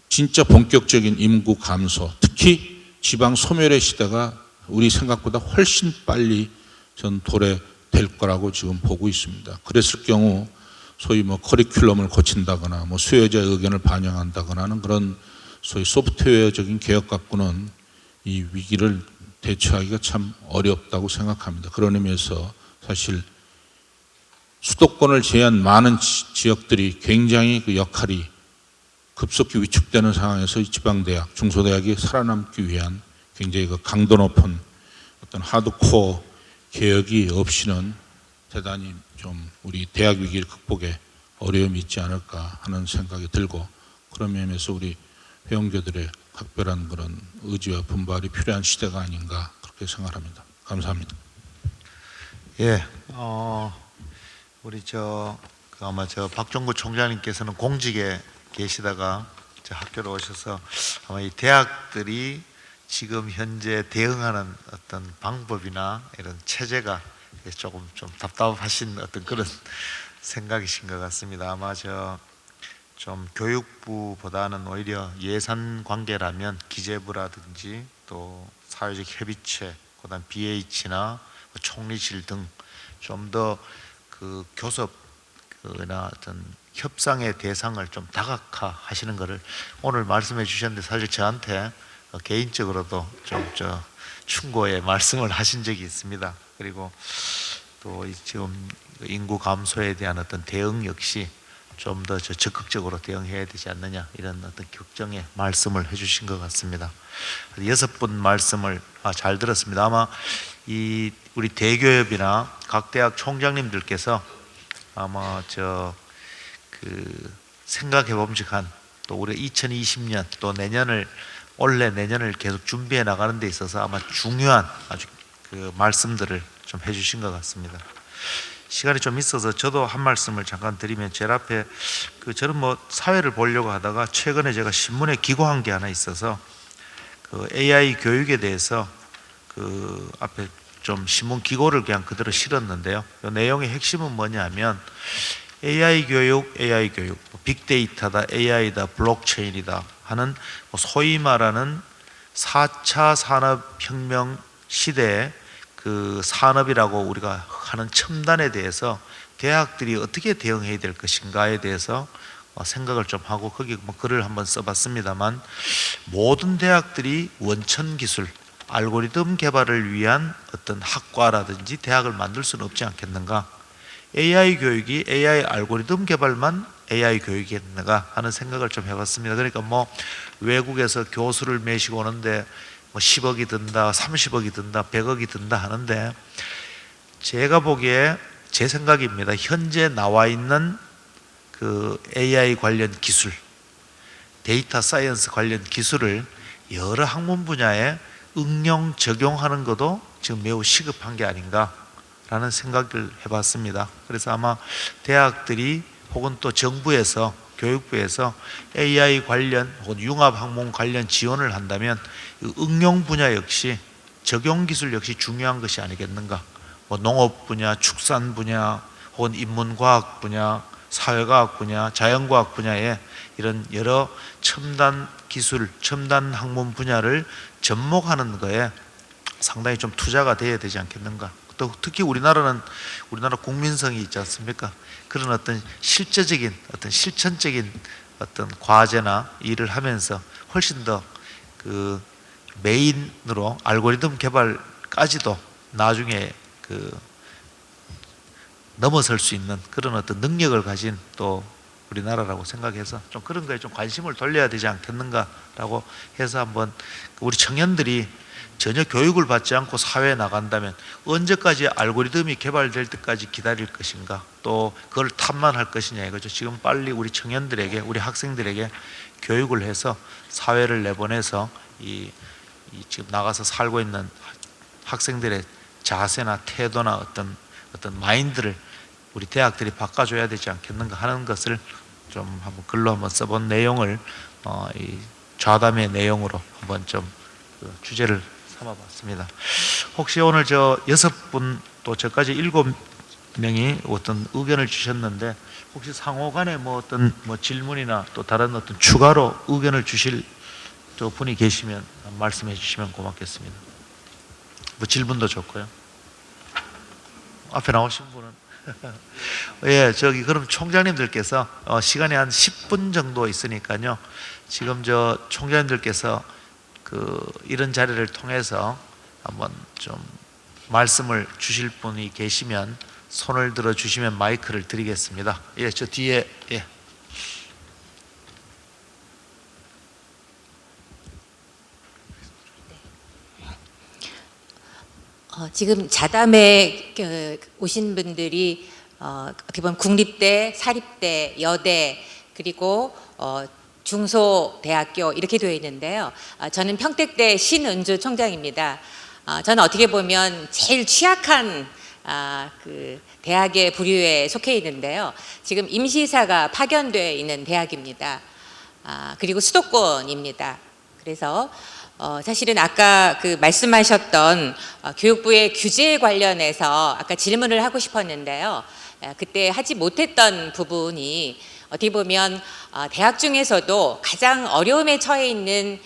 진짜 본격적인 인구 감소, 특히 지방 소멸의 시대가 우리 생각보다 훨씬 빨리 전 도래될 거라고 지금 보고 있습니다. 그랬을 경우 소위 뭐 커리큘럼을 고친다거나 뭐 수요자의 의견을 반영한다거나 하는 그런 소위 소프트웨어적인 개혁 갖고는 이 위기를 대처하기가 참 어렵다고 생각합니다. 그런 의미에서 사실 수도권을 제한 많은 지역들이 굉장히 그 역할이 급속히 위축되는 상황에서 지방대학, 중소대학이 살아남기 위한 굉장히 그 강도 높은 어떤 하드코어 개혁이 없이는 대단히 좀 우리 대학 위기를 극복에 어려움이 있지 않을까 하는 생각이 들고 그런 면에서 우리 회원교들의 각별한 그런 의지와 분발이 필요한 시대가 아닌가 그렇게 생각합니다. 감사합니다. 예, 우리 아마 박종구 총장님께서는 공직에 계시다가 학교로 오셔서 아마 이 대학들이 지금 현재 대응하는 어떤 방법이나 이런 체제가 조금 좀 답답하신 어떤 그런 생각이신 것 같습니다. 아마 좀 교육부보다는 오히려 예산 관계라면 기재부라든지 또 사회적 협의체, 그다음 BH나 총리실 등 좀 더 그 교섭이나 어떤 협상의 대상을 좀 다각화하시는 것을 오늘 말씀해 주셨는데 사실 저한테 개인적으로도 좀 충고의 말씀을 하신 적이 있습니다. 그리고 또 지금 인구 감소에 대한 어떤 대응 역시 좀 더 적극적으로 대응해야 되지 않느냐 이런 어떤 걱정의 말씀을 해주신 것 같습니다. 6분 말씀을 잘 들었습니다. 아마 우리 대기업이나 각 대학 총장님들께서 아마 생각해 봄직한 또 우리 2020년 또 올해 내년을 계속 준비해 나가는 데 있어서 아마 중요한 아주 그 말씀들을 좀 해주신 것 같습니다. 시간이 좀 있어서 저도 한 말씀을 잠깐 드리면 제일 앞에 저는 뭐 사회를 보려고 하다가 최근에 제가 신문에 기고한 게 하나 있어서 그 AI 교육에 대해서 그 앞에 좀 신문 기고를 그냥 그대로 실었는데요. 이 내용의 핵심은 뭐냐면 AI 교육, 빅데이터다, AI다, 블록체인이다 하는 소위 말하는 4차 산업혁명 시대의 그 산업이라고 우리가 하는 첨단에 대해서 대학들이 어떻게 대응해야 될 것인가에 대해서 생각을 좀 하고 거기 뭐 글을 한번 써봤습니다만, 모든 대학들이 원천 기술, 알고리즘 개발을 위한 어떤 학과라든지 대학을 만들 수는 없지 않겠는가? AI 교육이 AI 알고리즘 개발만 AI 교육이겠는가 하는 생각을 좀 해봤습니다. 그러니까 뭐 외국에서 교수를 매시고 오는데 뭐 10억이 든다, 30억이 든다, 100억이 든다 하는데, 제가 보기에 제 생각입니다. 현재 나와 있는 그 AI 관련 기술, 데이터 사이언스 관련 기술을 여러 학문 분야에 응용 적용하는 것도 지금 매우 시급한 게 아닌가라는 생각을 해봤습니다. 그래서 아마 대학들이 혹은 또 정부에서, 교육부에서 AI 관련 혹은 융합학문 관련 지원을 한다면 응용 분야 역시, 적용 기술 역시 중요한 것이 아니겠는가. 뭐 농업 분야, 축산 분야, 혹은 인문과학 분야, 사회과학 분야, 자연과학 분야에 이런 여러 첨단 기술, 첨단 학문 분야를 접목하는 거에 상당히 좀 투자가 돼야 되지 않겠는가. 또 특히 우리나라 국민성이 있지 않습니까? 그런 어떤 실제적인, 어떤 실천적인 어떤 과제나 일을 하면서 훨씬 더 그 메인으로 알고리즘 개발까지도 나중에 그 넘어설 수 있는 그런 어떤 능력을 가진 또 우리나라라고 생각해서 좀 그런 거에 좀 관심을 돌려야 되지 않겠는가라고 해서 한번 우리 청년들이 전혀 교육을 받지 않고 사회에 나간다면 언제까지 알고리즘이 개발될 때까지 기다릴 것인가, 또 그걸 탐만할 것이냐 이거죠. 지금 빨리 우리 청년들에게, 우리 학생들에게 교육을 해서 사회를 내보내서 이 지금 나가서 살고 있는 학생들의 자세나 태도나 어떤 마인드를 우리 대학들이 바꿔줘야 되지 않겠는가 하는 것을 좀 한번 글로 한번 써본 내용을 이 좌담의 내용으로 한번 좀 주제를 삼아봤습니다. 혹시 오늘 저 6분 또 저까지 7명이 어떤 의견을 주셨는데, 혹시 상호간에 뭐 어떤 뭐 질문이나 또 다른 어떤 추가로 의견을 주실 저 분이 계시면 말씀해 주시면 고맙겠습니다. 뭐 질문도 좋고요. 앞에 나오신 분은 예, 저기 그럼 총장님들께서 시간이 한 10분 정도 있으니까요. 지금 저 총장님들께서 이런 자리를 통해서 한번 좀 말씀을 주실 분이 계시면 손을 들어 주시면 마이크를 드리겠습니다. 예, 저 뒤에 예. 지금 자담에 오신 분들이 어떻게 보면 국립대, 사립대, 여대, 그리고 중소대학교 이렇게 되어 있는데요. 저는 평택대 신은주 총장입니다. 저는 어떻게 보면 제일 취약한 그 대학의 부류에 속해 있는데요. 지금 임시사가 파견되어 있는 대학입니다. 그리고 수도권입니다. 그래서 사실은 아까 그 말씀하셨던 교육부의 규제에 관련해서 아까 질문을 하고 싶었는데요. 그때 하지 못했던 부분이 어떻게 보면 대학 중에서도 가장 어려움에 처해 있는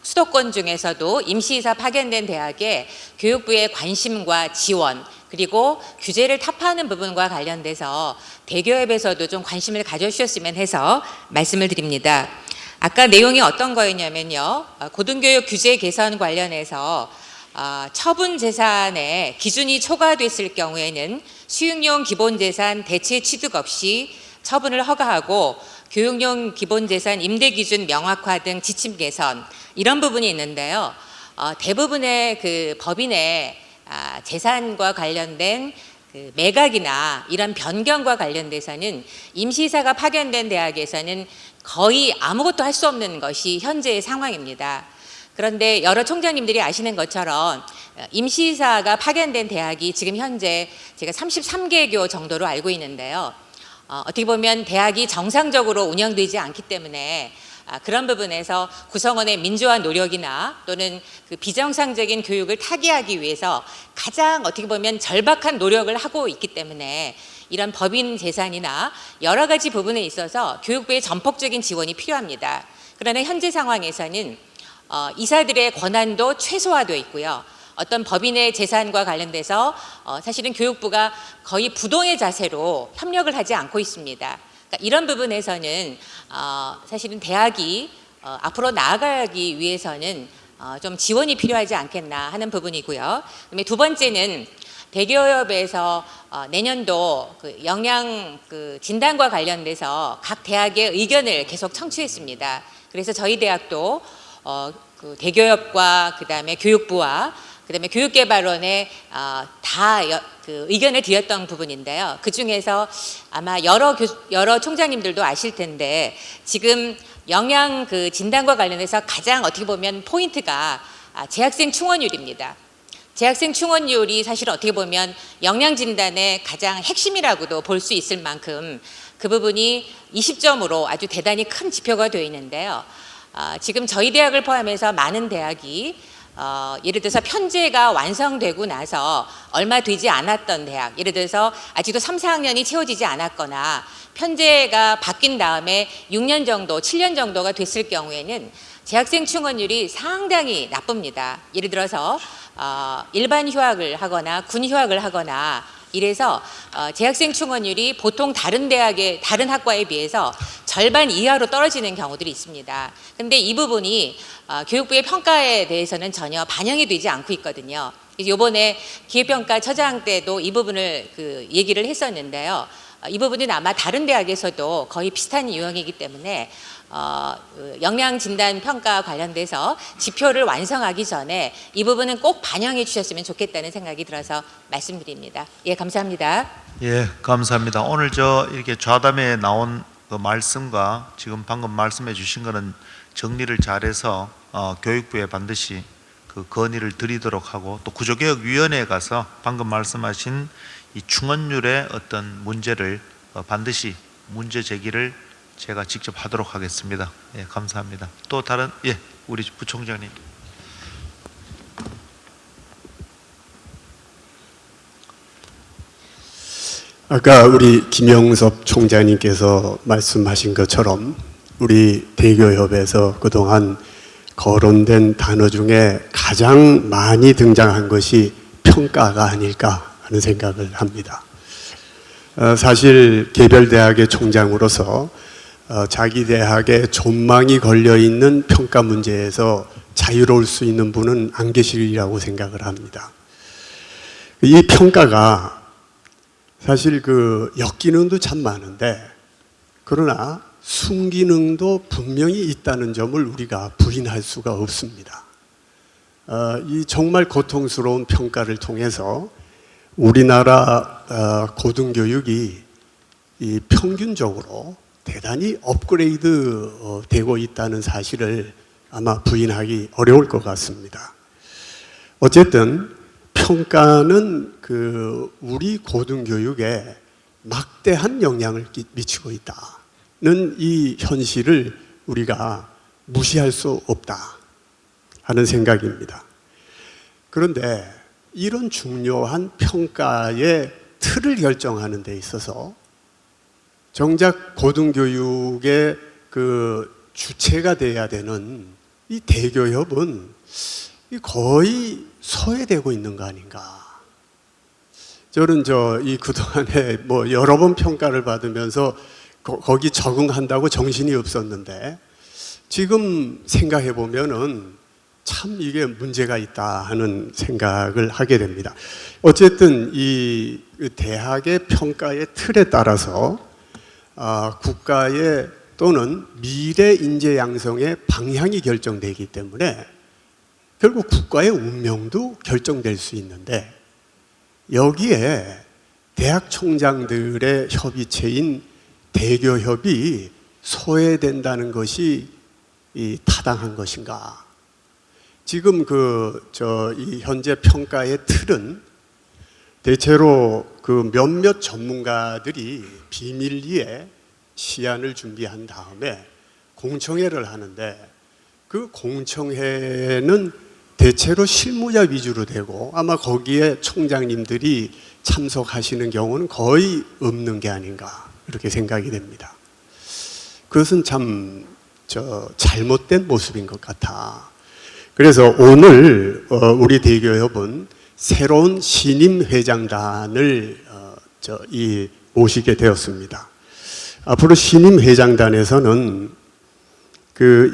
수도권 중에서도 임시이사 파견된 대학에 교육부의 관심과 지원, 그리고 규제를 타파하는 부분과 관련돼서 대교협에서도 좀 관심을 가져주셨으면 해서 말씀을 드립니다. 아까 내용이 어떤 거였냐면요, 고등교육 규제 개선 관련해서 처분 재산의 기준이 초과됐을 경우에는 수익용 기본재산 대체 취득 없이 처분을 허가하고 교육용 기본재산 임대 기준 명확화 등 지침 개선, 이런 부분이 있는데요. 대부분의 그 법인의 재산과 관련된 그 매각이나 이런 변경과 관련돼서는 임시이사가 파견된 대학에서는 거의 아무것도 할 수 없는 것이 현재의 상황입니다. 그런데 여러 총장님들이 아시는 것처럼 임시이사가 파견된 대학이 지금 현재 제가 33개교 정도로 알고 있는데요. 어떻게 보면 대학이 정상적으로 운영되지 않기 때문에 그런 부분에서 구성원의 민주화 노력이나 또는 그 비정상적인 교육을 타개하기 위해서 가장 어떻게 보면 절박한 노력을 하고 있기 때문에 이런 법인 재산이나 여러 가지 부분에 있어서 교육부의 전폭적인 지원이 필요합니다. 그러나 현재 상황에서는 이사들의 권한도 최소화되어 있고요. 어떤 법인의 재산과 관련돼서 사실은 교육부가 거의 부동의 자세로 협력을 하지 않고 있습니다. 그러니까 이런 부분에서는 사실은 대학이 앞으로 나아가기 위해서는 좀 지원이 필요하지 않겠나 하는 부분이고요. 그다음에 두 번째는 대교협에서 내년도 그 영양 그 진단과 관련돼서 각 대학의 의견을 계속 청취했습니다. 그래서 저희 대학도 그 대교협과 그다음에 교육부와 그다음에 교육개발원에 그 의견을 드렸던 부분인데요. 그 중에서 아마 여러 총장님들도 아실 텐데 지금 영양 그 진단과 관련해서 가장 어떻게 보면 포인트가 재학생 충원율입니다. 재학생 충원율이 사실 어떻게 보면 영양 진단의 가장 핵심이라고도 볼 수 있을 만큼 그 부분이 20점으로 아주 대단히 큰 지표가 되어 있는데요. 지금 저희 대학을 포함해서 많은 대학이 예를 들어서 편제가 완성되고 나서 얼마 되지 않았던 대학, 예를 들어서 아직도 3, 4학년이 채워지지 않았거나 편제가 바뀐 다음에 6년 정도, 7년 정도가 됐을 경우에는 재학생 충원율이 상당히 나쁩니다. 예를 들어서 일반 휴학을 하거나 군 휴학을 하거나 이래서 재학생 충원율이 보통 다른 대학의 다른 학과에 비해서 절반 이하로 떨어지는 경우들이 있습니다. 근데 이 부분이 교육부의 평가에 대해서는 전혀 반영이 되지 않고 있거든요. 이번에 기회평가 처장 때도 이 부분을 얘기를 했었는데요. 이 부분은 아마 다른 대학에서도 거의 비슷한 유형이기 때문에 영양 진단 평가 관련돼서 지표를 완성하기 전에 이 부분은 꼭 반영해 주셨으면 좋겠다는 생각이 들어서 말씀드립니다. 예, 감사합니다. 예, 감사합니다. 오늘 이렇게 좌담에 나온 그 말씀과 지금 방금 말씀해 주신 거는 정리를 잘해서 교육부에 반드시 그 건의를 드리도록 하고 또 구조개혁위원회에 가서 방금 말씀하신 이 충원율의 어떤 문제를 반드시 문제 제기를 제가 직접 하도록 하겠습니다. 예, 감사합니다. 또 다른 우리 부총장님. 아까 우리 김영섭 총장님께서 말씀하신 것처럼 우리 대교협에서 그동안 거론된 단어 중에 가장 많이 등장한 것이 평가가 아닐까 하는 생각을 합니다. 사실 개별 대학의 총장으로서 자기 대학에 존망이 걸려있는 평가 문제에서 자유로울 수 있는 분은 안 계시리라고 생각을 합니다. 이 평가가 사실 역기능도 참 많은데 그러나 순기능도 분명히 있다는 점을 우리가 부인할 수가 없습니다. 이 정말 고통스러운 평가를 통해서 우리나라 고등교육이 이 평균적으로 대단히 업그레이드 되고 있다는 사실을 아마 부인하기 어려울 것 같습니다. 어쨌든 평가는 우리 고등교육에 막대한 영향을 미치고 있다는 이 현실을 우리가 무시할 수 없다 하는 생각입니다. 그런데 이런 중요한 평가의 틀을 결정하는 데 있어서 정작 고등교육의 주체가 돼야 되는 이 대교협은 거의 소외되고 있는 거 아닌가. 저는 그동안에 여러 번 평가를 받으면서 거기 적응한다고 정신이 없었는데 지금 생각해 보면은 참 이게 문제가 있다 하는 생각을 하게 됩니다. 어쨌든 이 대학의 평가의 틀에 따라서 국가의 또는 미래 인재 양성의 방향이 결정되기 때문에 결국 국가의 운명도 결정될 수 있는데 여기에 대학 총장들의 협의체인 대교협이 소외된다는 것이 타당한 것인가? 지금 이 현재 평가의 틀은 대체로 몇몇 전문가들이 비밀리에 시안을 준비한 다음에 공청회를 하는데 그 공청회는 대체로 실무자 위주로 되고 아마 거기에 총장님들이 참석하시는 경우는 거의 없는 게 아닌가 이렇게 생각이 됩니다. 그것은 참 잘못된 모습인 것 같아. 그래서 오늘 우리 대교협은 새로운 신임 회장단을 모시게 되었습니다. 앞으로 신임 회장단에서는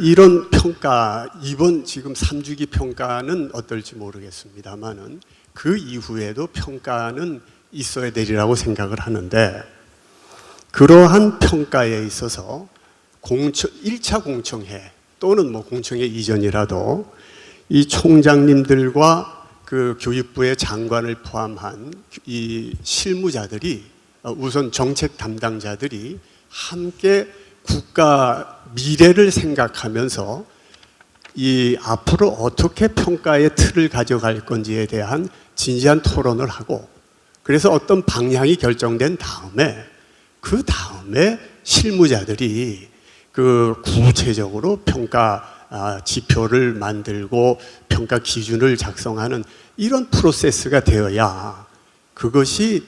이런 평가, 이번 지금 3주기 평가는 어떨지 모르겠습니다만은 그 이후에도 평가는 있어야 되리라고 생각을 하는데, 그러한 평가에 있어서 1차 공청회 또는 뭐 공청회 이전이라도 이 총장님들과 그 교육부의 장관을 포함한 이 실무자들이, 우선 정책 담당자들이 함께 국가 미래를 생각하면서 이 앞으로 어떻게 평가의 틀을 가져갈 건지에 대한 진지한 토론을 하고, 그래서 어떤 방향이 결정된 다음에 그 다음에 실무자들이 그 구체적으로 평가 지표를 만들고 평가 기준을 작성하는 이런 프로세스가 되어야 그것이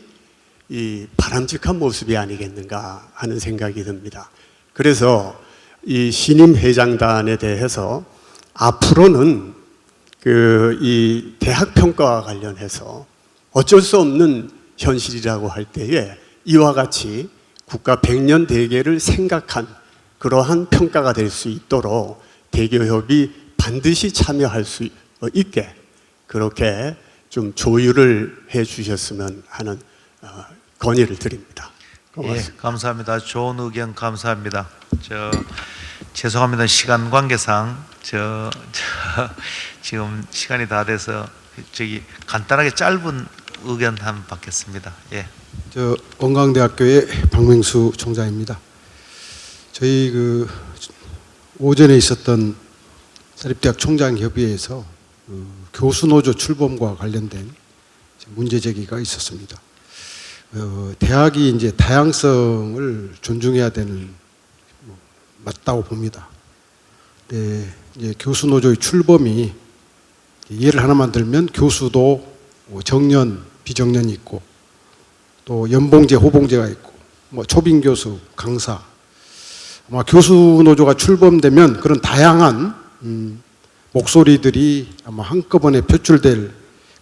이 바람직한 모습이 아니겠는가 하는 생각이 듭니다. 그래서 이 신임 회장단에 대해서 앞으로는 이 대학 평가와 관련해서 어쩔 수 없는 현실이라고 할 때에 이와 같이 국가 100년 대계를 생각한 그러한 평가가 될 수 있도록 대교협이 반드시 참여할 수 있게 그렇게 좀 조율을 해 주셨으면 하는 건의를 드립니다. 고맙습니다. 예, 감사합니다. 좋은 의견 감사합니다. 죄송합니다. 시간 관계상 지금 시간이 다 돼서 간단하게 짧은 의견 한번 받겠습니다. 예. 원광대학교의 박명수 총장입니다. 저희 오전에 있었던 사립대학 총장협의회에서 교수노조 출범과 관련된 문제 제기가 있었습니다. 대학이 이제 다양성을 존중해야 되는 맞다고 봅니다. 네, 이제 교수노조의 출범이 예를 하나만 들면 교수도 정년, 비정년이 있고 또 연봉제, 호봉제가 있고 뭐 초빙 교수, 강사. 아마 교수노조가 출범되면 그런 다양한 목소리들이 아마 한꺼번에 표출될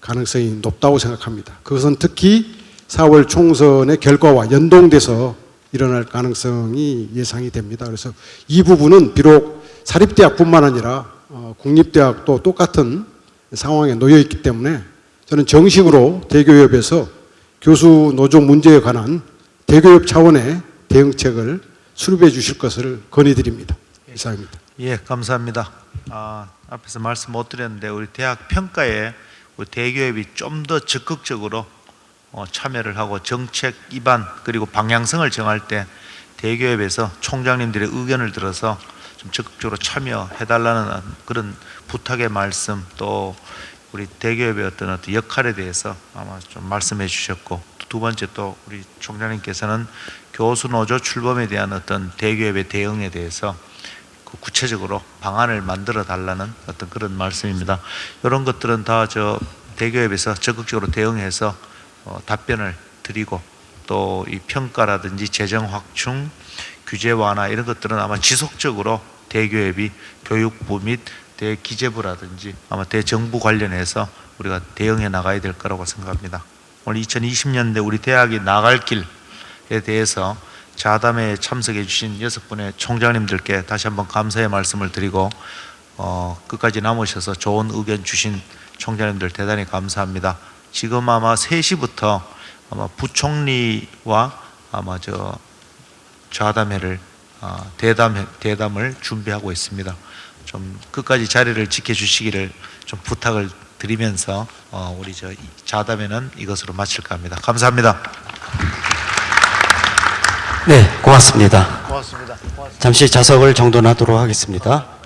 가능성이 높다고 생각합니다. 그것은 특히 4월 총선의 결과와 연동돼서 일어날 가능성이 예상이 됩니다. 그래서 이 부분은 비록 사립대학뿐만 아니라 국립대학도 똑같은 상황에 놓여 있기 때문에 저는 정식으로 대교협에서 교수 노조 문제에 관한 대교협 차원의 대응책을 수립해 주실 것을 건의드립니다. 이상입니다. 예, 감사합니다. 앞에서 말씀 못 드렸는데 우리 대학 평가에 우리 대교협이 좀 더 적극적으로 참여를 하고 정책 입안 그리고 방향성을 정할 때 대교협에서 총장님들의 의견을 들어서 좀 적극적으로 참여해달라는 그런 부탁의 말씀, 또 우리 대교협의 어떤 역할에 대해서 아마 좀 말씀해 주셨고, 두 번째 또 우리 총장님께서는 교수노조 출범에 대한 어떤 대교협의 대응에 대해서 구체적으로 방안을 만들어 달라는 어떤 그런 말씀입니다. 이런 것들은 다 대교협에서 적극적으로 대응해서 답변을 드리고, 또 이 평가라든지 재정 확충, 규제 완화 이런 것들은 아마 지속적으로 대교협이 교육부 및 대기재부라든지 아마 대정부 관련해서 우리가 대응해 나가야 될 거라고 생각합니다. 오늘 2020년대 우리 대학이 나갈 길에 대해서 자담회에 참석해 주신 6분의 총장님들께 다시 한번 감사의 말씀을 드리고, 끝까지 남으셔서 좋은 의견 주신 총장님들 대단히 감사합니다. 지금 아마 3시부터 아마 부총리와 아마 좌담회를 대담을 준비하고 있습니다. 좀 끝까지 자리를 지켜주시기를 좀 부탁을 드리면서 우리 좌담회는 이것으로 마칠까 합니다. 감사합니다. 네, 고맙습니다. 고맙습니다. 잠시 좌석을 정돈하도록 하겠습니다.